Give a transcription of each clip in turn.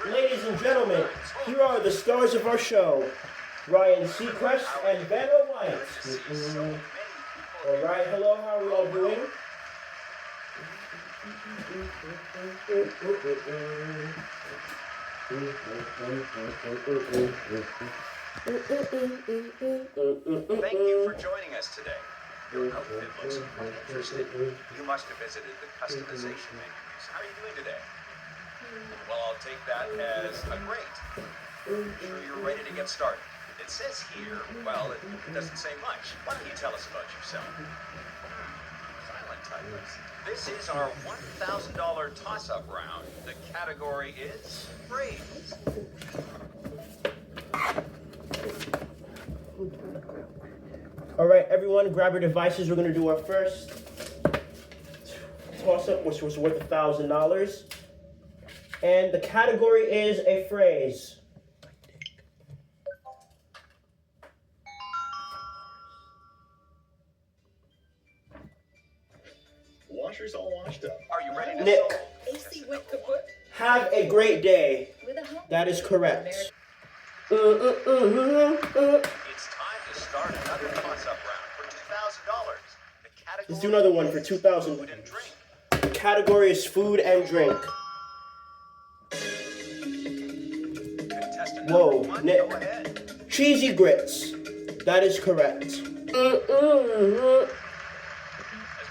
Ladies and gentlemen, here are the stars of our show, Ryan Seacrest and Vanna White. Alright, hello, how are we all doing? Thank you for joining us today. Your outfit looks quite interesting. You must have visited the customization menus. How are you doing today? Well, I'll take that as a great. Sure you're ready to get started. It says here, well, it doesn't say much. Why don't you tell us about yourself? Silent typers. This is our $1,000 toss-up round. The category is phrase. Alright, everyone, grab your devices. We're going to do our first toss-up, which was worth $1,000. And the category is a phrase. Washer's all washed up. Are you ready to Nick. solve? AC went kaput. Have a great day. With a home. That is correct. It's time to start another toss-up round for $2,000. The category Let's do another one for $2,000. food and drink. The category is food and drink. Contestant Whoa, number one, Nick. go ahead. Cheesy grits. That is correct. As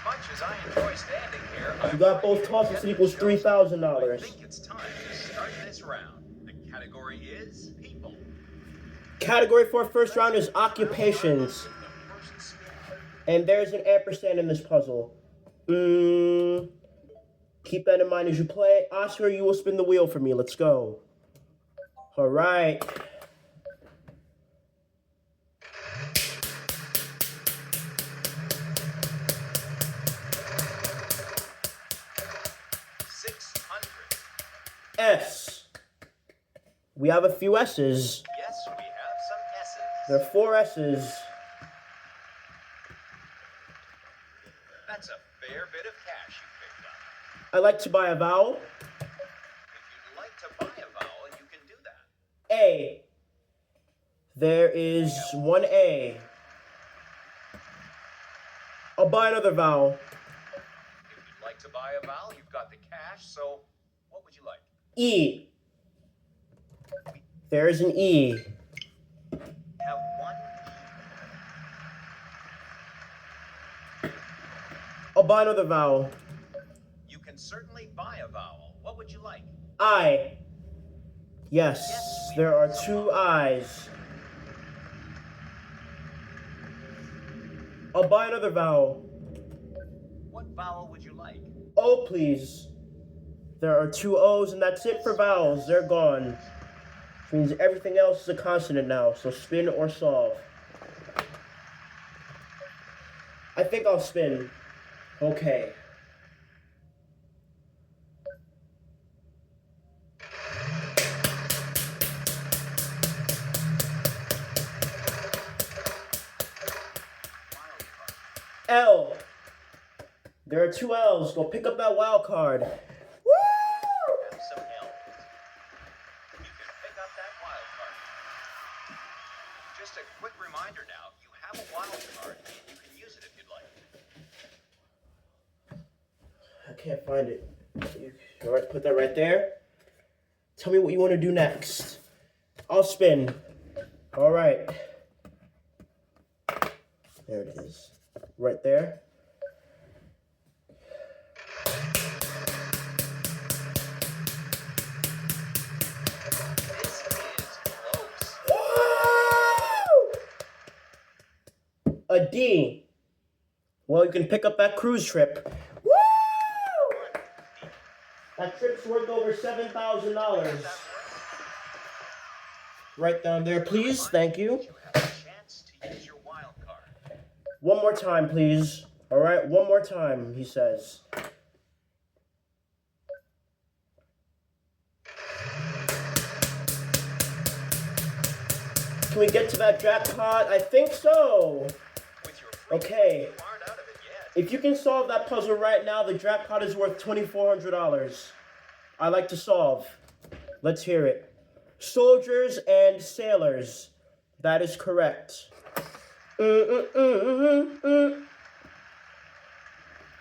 much as I enjoy standing here, You got both tosses, it equals I $3,000. think it's time to start this round. The category is people. Category for our first round is occupations. The first spin. And there's an ampersand in this puzzle. Keep that in mind as you play. Oscar, you will spin the wheel for me. Let's go. All right. S. We have a few S's. Yes, we have some S's. There are 4 S's. That's a fair bit of cash you picked up. I like to buy a vowel. If you'd like to buy a vowel, you can do that. A. There is 1 A. I'll buy another vowel. If you'd like to buy a vowel, you've got the cash, so what would you like? E. There is an E. Have one E. I'll buy another vowel. You can certainly buy a vowel. What would you like? I. Yes, there are 2 I's. I'll buy another vowel. What vowel would you like? O, please. There are 2 O's, and that's it for vowels. They're gone. Which means everything else is a consonant now, so spin or solve. I think I'll spin. Okay. L. There are 2 L's. Go pick up that wild card. Woo! Have some help. You can pick up that wild card. Just a quick reminder now, you have a wild card. You can use it if you'd like. I can't find it. All right, put that right there. Tell me what you want to do next. I'll spin. All right. There it is. Right there. This is close. Woo! A D. Well, you can pick up that cruise trip. Woo! That trip's worth over $7,000. Right down there, please. Thank you. You have a chance to use your wild card. One more time, please. All right, one more time, he says. Can we get to that jackpot? I think so. Okay. You aren't out of it yet. If you can solve that puzzle right now, the jackpot is worth $2,400. I like to solve. Let's hear it. Soldiers and sailors. That is correct.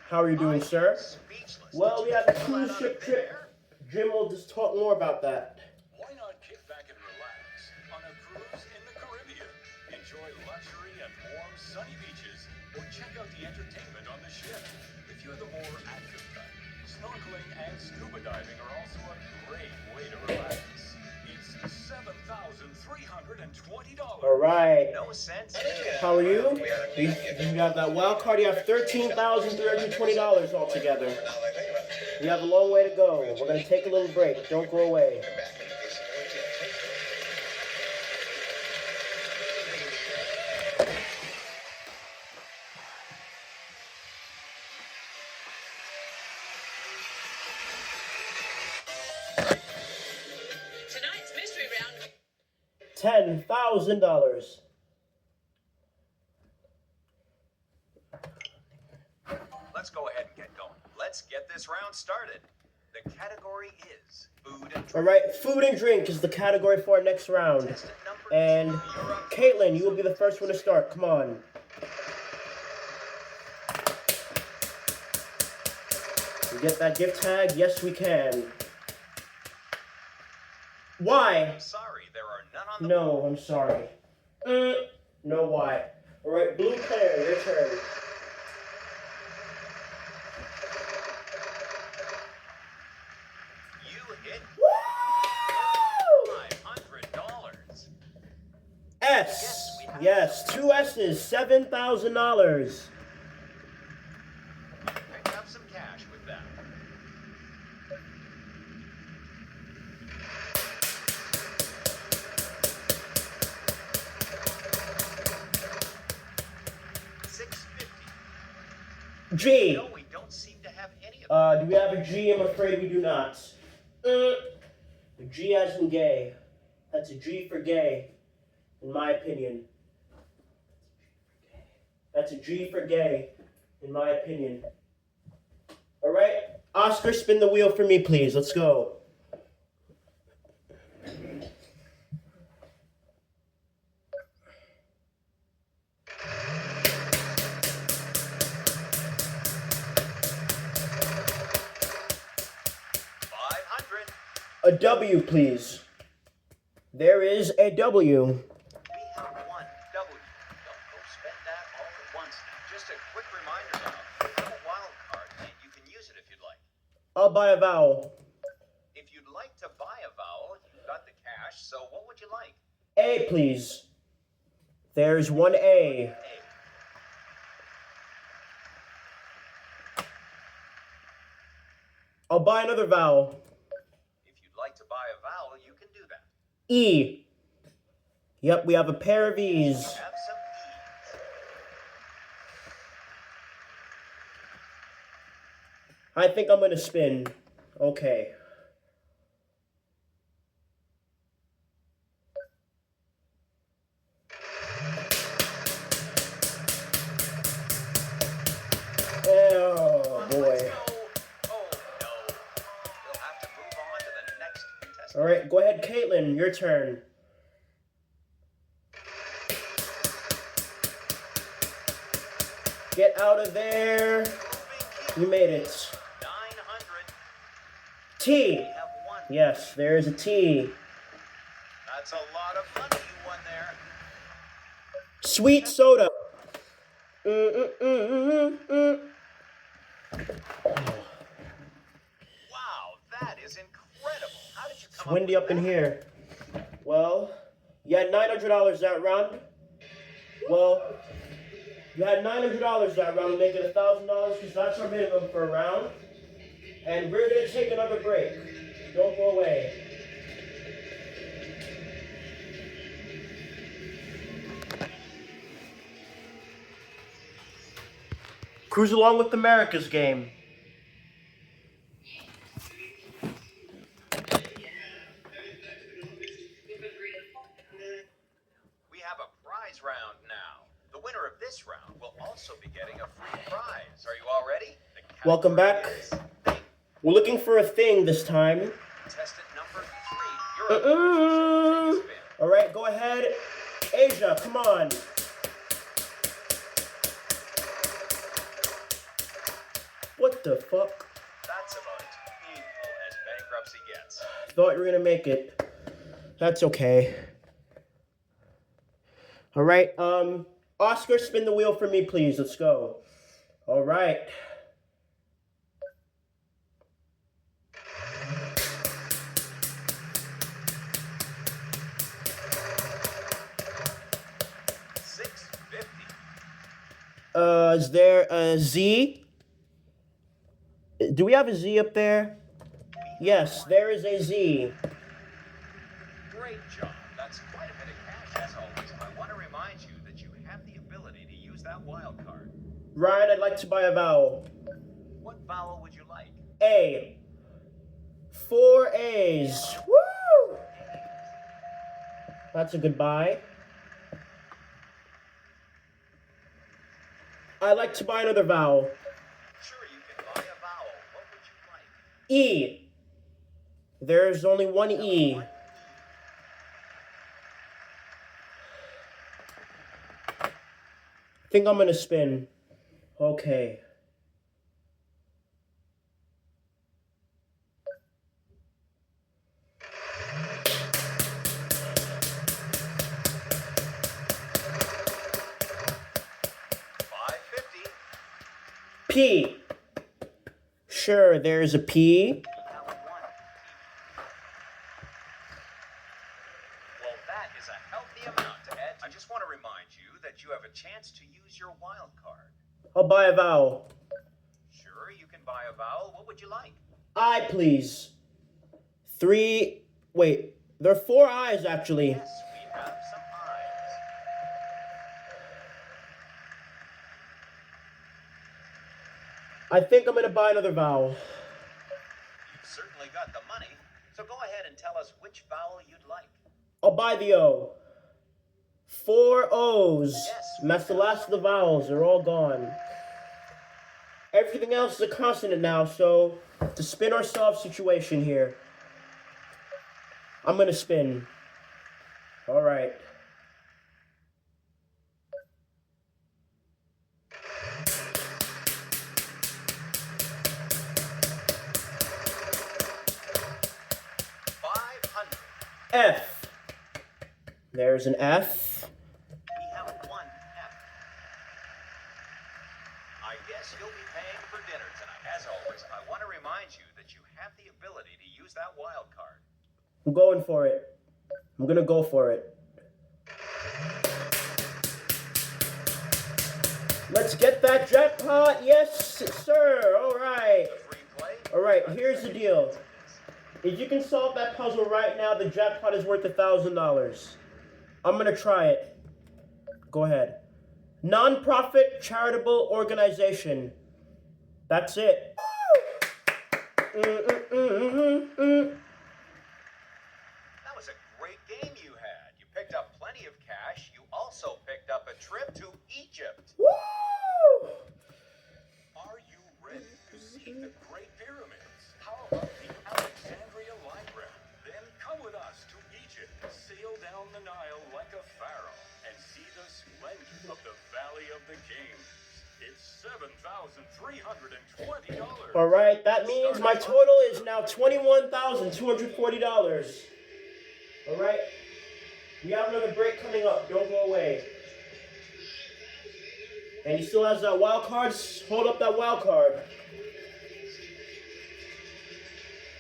How are you doing, sir? Speechless. Well, we Did have you a pull cruise that out ship of trip. midair? Jim will just talk more about that. Why not kick back and relax on a cruise in the Caribbean? Enjoy luxury and warm, sunny beaches, or check out the entertainment on the ship. If you're the more active type, snorkeling and scuba diving are also a great way to relax. It's $7,320. All right. No sense. How are you? You have that wild card. You have $13,320 altogether. You have a long way to go. We're going to take a little break. Don't go away. Tonight's mystery round. $10,000. Let's go ahead and get going. Let's get this round started. The category is food and drink. All right, food and drink is the category for our next round. Contestant number And two, you're up. Kaitlyn, you will be the first one to start. Come on. We get that gift tag? Yes, we can. Why? I'm sorry, there are none on the No, I'm sorry. No, why? All right, blue player, your turn. You hit Woo! $500. S. Yes, two S's, $7,000. Pick up some cash with that. $650. G. No, we don't seem to have any of Do we have a G? I'm afraid we do not. The G as in gay. That's a G for gay, in my opinion. That's a G for gay, in my opinion. All right, Oscar, spin the wheel for me, please. Let's go. A W, please. There is a W. We have one W. Don't go spend that all at once now. Just a quick reminder now. You have a wild card, and you can use it if you'd like. I'll buy a vowel. If you'd like to buy a vowel, you've got the cash, so what would you like? A, please. There's one A. A. I'll buy another vowel. If you'd like to buy a vowel, you can do that. E. Yep, we have a pair of E's. Have some E's. I think I'm gonna spin. Okay. Oh boy. Let's go. Oh no. We'll have to move on to the next contestant. All right, go ahead, Kaitlyn. Your turn. Get out of there. You made it. 900. T. We have one. Yes, there is a T. That's a lot of money you won there. Sweet soda. Wow, that is incredible. How did you It's come windy up up with in that? here. Well, you had $900 that round. Well, you had $900 that round, make it $1,000 because that's our minimum for a round. And we're gonna take another break. Don't go away. Cruise along with America's game. We have a prize round now. The winner winner of this round will also be getting a free prize. Are you all ready? The Welcome back. category is thing. We're looking for a thing this time. Contestant number 3. You're up. Take a spin. All right, go ahead. Asia, come on. What the fuck? That's about as painful as bankruptcy gets. Thought you were gonna make it. That's okay. All right, Oscar, spin the wheel for me, please. Let's go. All right. $650. Is there a Z? Do we have a Z up there? Yes, there is a Z. Great job. That's quite a bit of cash as always. I want to remind you that you have the ability to use that wild card. Ryan, I'd like to buy a vowel. What vowel would you like? A. 4 A's. Woo! That's a good buy. I'd like to buy another vowel. Sure, you can buy a vowel. What would you like? E. There's only one E. I think I'm gonna spin. Okay. $550. P. Sure, there's a P. You have one. Well, that is a healthy amount to add. I just want to remind you that you have a chance to use your wild card. I'll buy a vowel. Sure, you can buy a vowel. What would you like? I, please. 3. Wait, there are 4 I's actually. Yes, we have some eyes. I think I'm gonna buy another vowel. You've certainly got the money, so go ahead and tell us which vowel you'd like. I'll buy the O. 4 O's. Yes. And that's the last of the vowels. They're all gone. Everything else is a consonant now, so it's a spin or solve situation here. I'm gonna spin. All right. $500. F. There's an F. We have one F. I guess you'll be paying for dinner tonight. As always, I want to remind you that you have the ability to use that wild card. I'm going for it. I'm gonna go for it. Let's get that jackpot. Yes, sir. All right. The free play. All right, here's the deal. If you can solve that puzzle right now, the jackpot is worth $1,000. I'm gonna try it. Go ahead. Non-profit charitable organization. That's it. That was a great game you had. You picked up plenty of cash. You also picked up a trip to Egypt. Woo! Are you ready to see the Great Pyramids? How about the Alexandria Library? Then come with us to Egypt. Sail down the Nile like a pharaoh and see the splendor of the Valley of the Kings. It's $7,320. All right, that means my total is now $21,240. All right, we have another break coming up. Don't go away. And he still has that wild card. Hold up that wild card.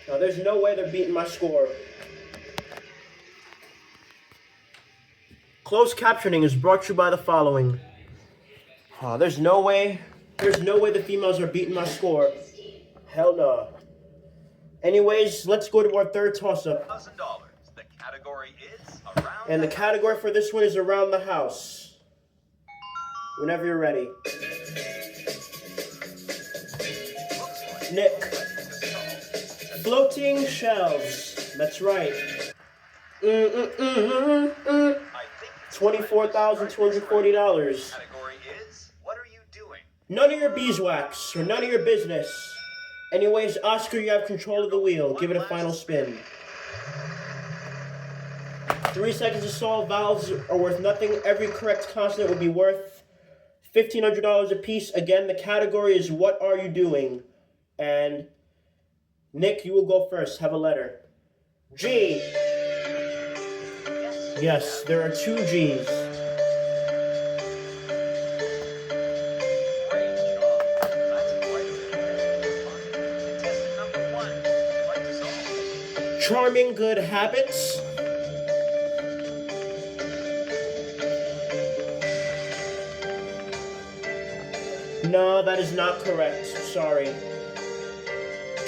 Now, there's no way they're beating my score. Closed captioning is brought to you by the following. There's no way the females are beating my score. Hell no. Anyways, let's go to our third toss-up. $1,000. The category is around. And the category for this one is around the house. Whenever you're ready. Nick. Floating shelves. That's right. I think $24,240. Category is, what are you doing? None of your beeswax, or none of your business. Anyways, Oscar, you have control of the wheel. Give it a final spin. 3 seconds to solve. Vowels are worth nothing. Every correct consonant will be worth $1,500 apiece. Again, the category is what are you doing? And Nick, you will go first. Have a letter. G. Yes, there are 2 G's. Great job. That's quite a bit. Contestant number 1, would you like to solve? Charming good habits. No, that is not correct. Sorry.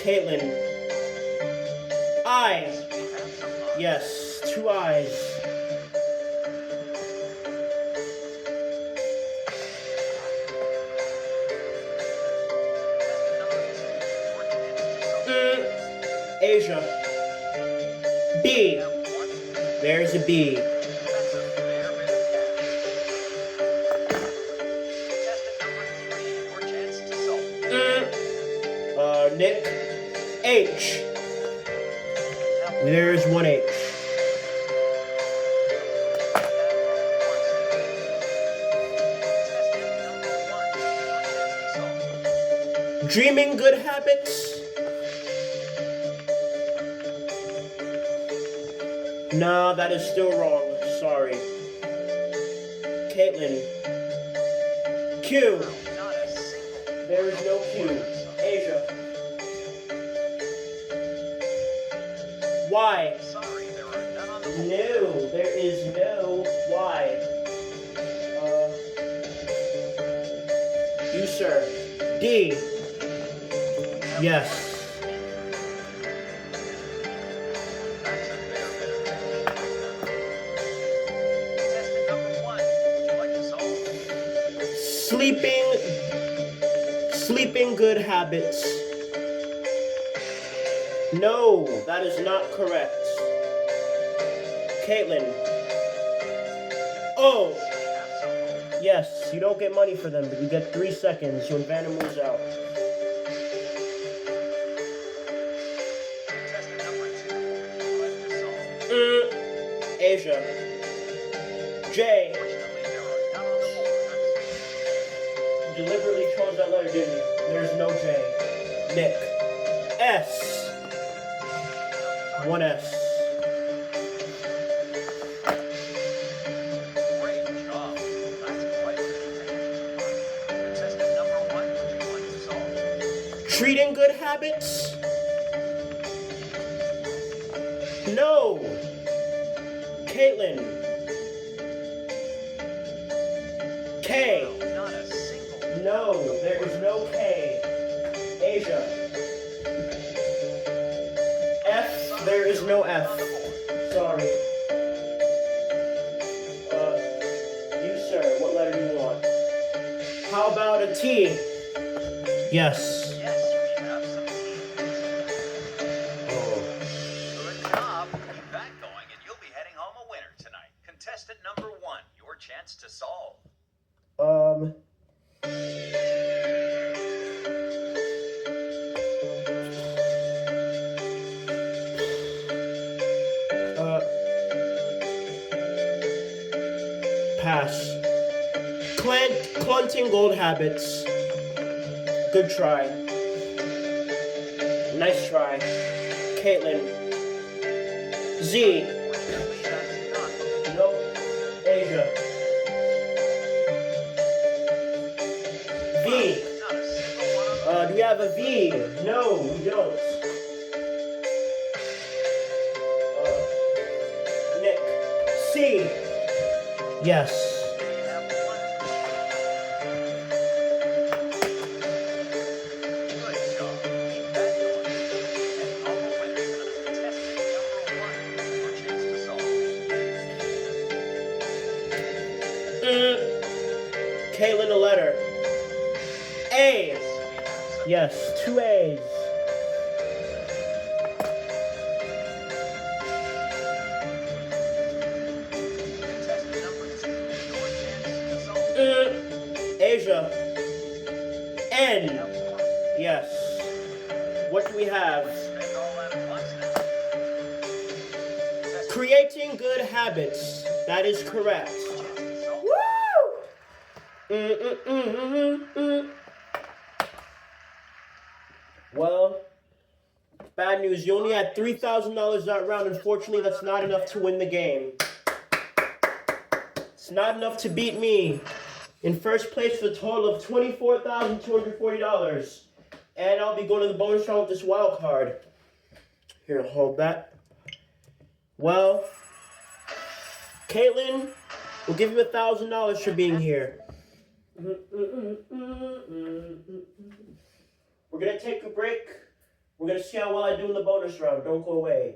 Kaitlyn. I. Yes, 2 eyes. Asia. B. There's a B. Nick. H. There's 1 H. Dreaming good habits. No, that is still wrong. Sorry. Kaitlyn. Q. There is no Q. Asia. Y. Sorry, there are none on the board. No, there is no Y. You, sir. D. Yes. That's a fair bit of contestant number 1, would you like to solve? Sleeping good habits. No, that is not correct. Kaitlyn. Oh. Yes, you don't get money for them, but you get 3 seconds when Vanna moves out. Contestant number 2, would you like to solve? Asia. J. Fortunately, there are none on the board. You deliberately chose that letter, didn't you? There's no J. Nick. S. 1 S. Great job. That's quite a bit. Contestant number 1, would you like to solve? Treating good habits? No. Kaitlyn. K. Not a single. No, there is no K. Asia. F. There is no F. Sorry. You, sir, what letter do you want? How about a T? Yes. Yes, we have some teams. Oh. Good job. Keep that going, and you'll be heading home a winner tonight. Contestant number 1, your chance to solve. Pass. Clunting gold habits. Good try. Nice try. Kaitlyn. Z. Fortunately, that's not. Nope. Asia. V. Not a single one on the Do we have a V? No, we don't. Nick. C. Yes. Kaitlyn, a letter. A. Yes, 2 A's. Contestant number 2, Asia. N. Yes. What do we have? Spend all that at once now. Creating good habits. That is correct. Woo! Well, bad news. You only had $3,000 that round. Unfortunately, that's not enough to win the game. It's not enough to beat me in first place with a total of $24,240. And I'll be going to the bonus round with this wild card. Here, hold that. Well, Kaitlyn, we'll give you $1,000 for being here. We're going to take a break. We're going to see how well I do in the bonus round. Don't go away.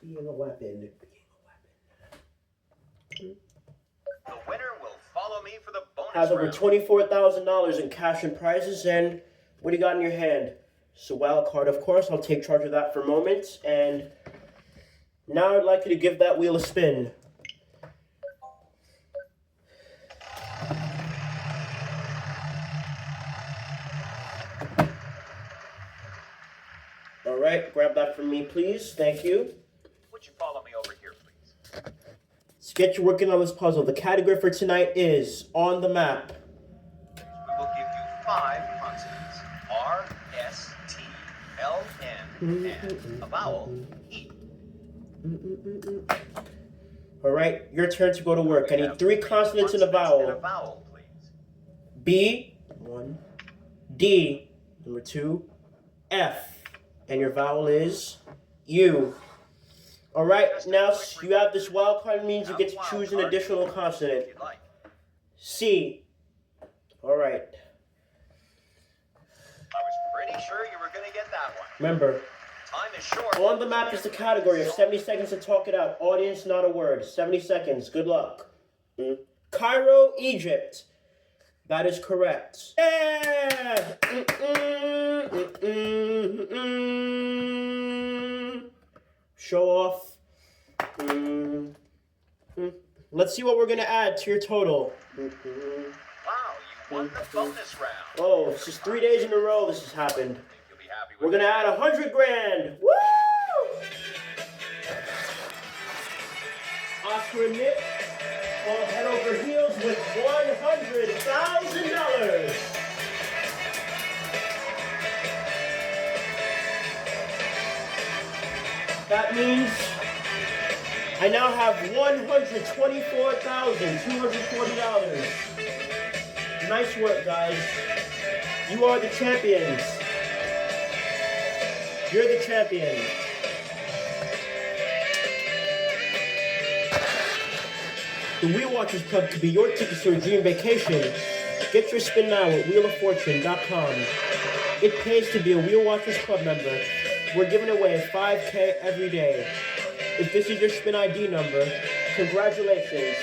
Being a weapon. The winner will follow me for the bonus Has over round. $24,000 in cash and prizes. And what do you got in your hand? So wild card, of course. I'll take charge of that for a moment. And now I'd like you to give that wheel a spin. All right, grab that from me, please. Thank you. Would you follow me over here, please? Let's get you working on this puzzle. The category for tonight is on the map. We will give you 5 consonants. R, S, T, L, N, and a vowel, E. All right, your turn to go to work. I We need have 3 consonants and a And a vowel. vowel, please. B, 1, D, number 2, F, and your vowel is U. All right, now you have this wild card, means you get to choose an additional consonant. If you'd like. C. All right. I was pretty sure you were going to get that one. Remember, Time is short. on the map is the category of 70 seconds to talk it out. Audience, not a word. 70 seconds. Good luck. Cairo, Egypt. That is correct. Yeah! Show off. Let's see what we're going to add to your total. Wow, you won the bonus round. Oh, it's just 3 days in a row this has happened. I think you'll be happy with We're going to add 100 grand. Woo! Oscar and Nick fall head over heels with $100,000. That means I now have $124,240. Nice work, guys. You are the champions. You're the champion. The Wheel Watchers Club could be your tickets to a dream vacation. Get your spin now at wheeloffortune.com. It pays to be a Wheel Watchers Club member. We're giving away $5,000 every day. If this is your spin ID number, congratulations.